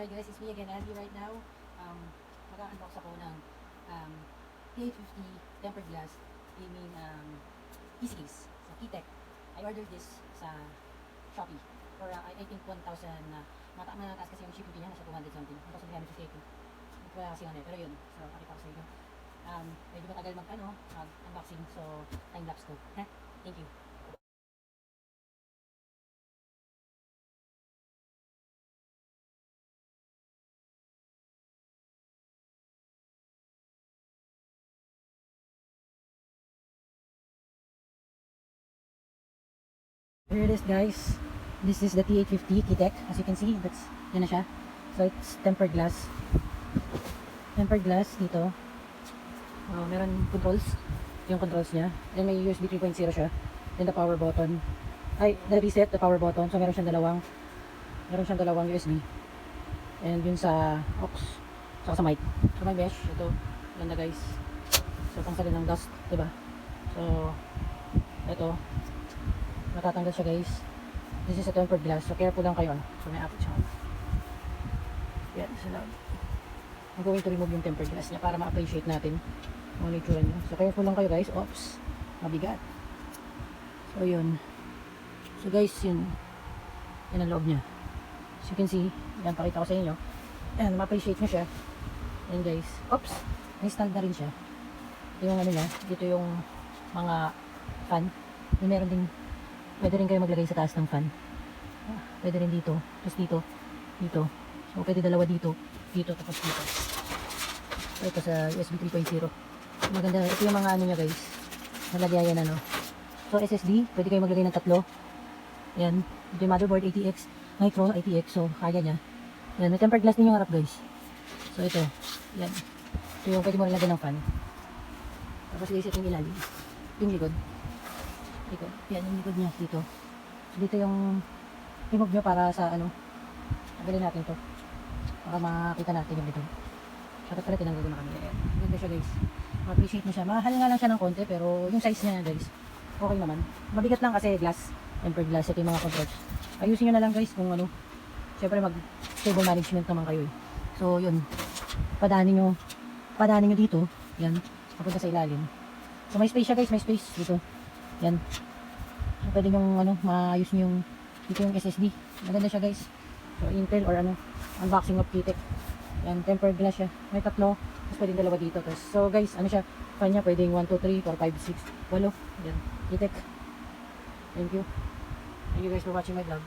Hi guys, it's me again, Andy right now. Mag-unbox ako ng P850 tempered glass gaming PC case sa Keytech. I ordered this sa Shopee for I think 1,000 mataas kasi yung shipping fee niya, nasa 200 something, 1,350. Wala kasi ano pero yun, so pakita ko sa inyo. Medyo matagal mag-unboxing, so time-lapse ko. Thank you. Here it is guys. This is the T850 Keytech. As you can see, yan na siya. So it's tempered glass. Tempered glass dito. Meron controls. Yung controls niya. Then may USB 3.0 siya. Then the power button. The reset, the power button. So meron siyang dalawang USB. And yun sa aux. Saka sa mic. So may mesh. Ito. Ganda guys. So pangsalin ng dust. Diba? So ito. Matatanggal siya guys. This is a tempered glass, so careful lang kayo. So may apit siya. Yan, sa loob. I'm going to remove yung tempered glass niya para ma-appreciate natin ang itsura niya. So careful lang kayo guys. Oops, mabigat. So yun. So guys, yun ang loob niya. As you can see, yan, pakita ko sa inyo. Yan, ma-appreciate nyo siya. Yan guys. Oops, may stand na rin siya. Ito yung ano niya. Dito yung mga fan. Meron ding pwede rin kayo maglagay sa taas ng fan. Pwede rin dito. Tapos dito. So, pwede dalawa dito. Tapos dito. So, ito sa USB 3.0. Maganda. Ito yung mga ano niya guys. Nalagyan ano. So, SSD. Pwede kayo maglagay ng 3. Yan. Ito yung motherboard ATX. Micro ATX. So, kaya niya. Yan. May tempered glass din yung harap guys. So, ito. Yan. Ito yung pwede mo rin lagyan ng fan. Tapos guys, ito yung ilalim. Yung likod. Yan yung likod niya dito. So dito yung remove nyo para sa ano. Tanggalin natin to. Para makita natin yung likod. Shoutout pala tinanggal ko na kami. Ayan. Ganda siya guys. Ma-appreciate nyo siya. Mahal nga lang siya ng konti pero yung size niya guys. Okay naman. Mabigat lang kasi glass. Tempered glass. Ito yung mga controls. Ayusin nyo na lang guys kung ano. Siyempre mag-stable management naman kayo eh. So yun. Padanin nyo dito. Yan. Papunta sa ilalim. So may space siya guys. May space dito. Yan. So, pwede yung maayos nyo yung dito yung SSD. Maganda siya guys. So Intel or unboxing of Keytech. Yan, tempered glass siya. May 3. Tapos pwedeng dalawa dito. Tapos, so guys, ano siya? Fan niya pwedeng 1, 2, 3, 4, 5, 6, 8. Yan. Keytech. Thank you. Thank you guys for watching my vlog.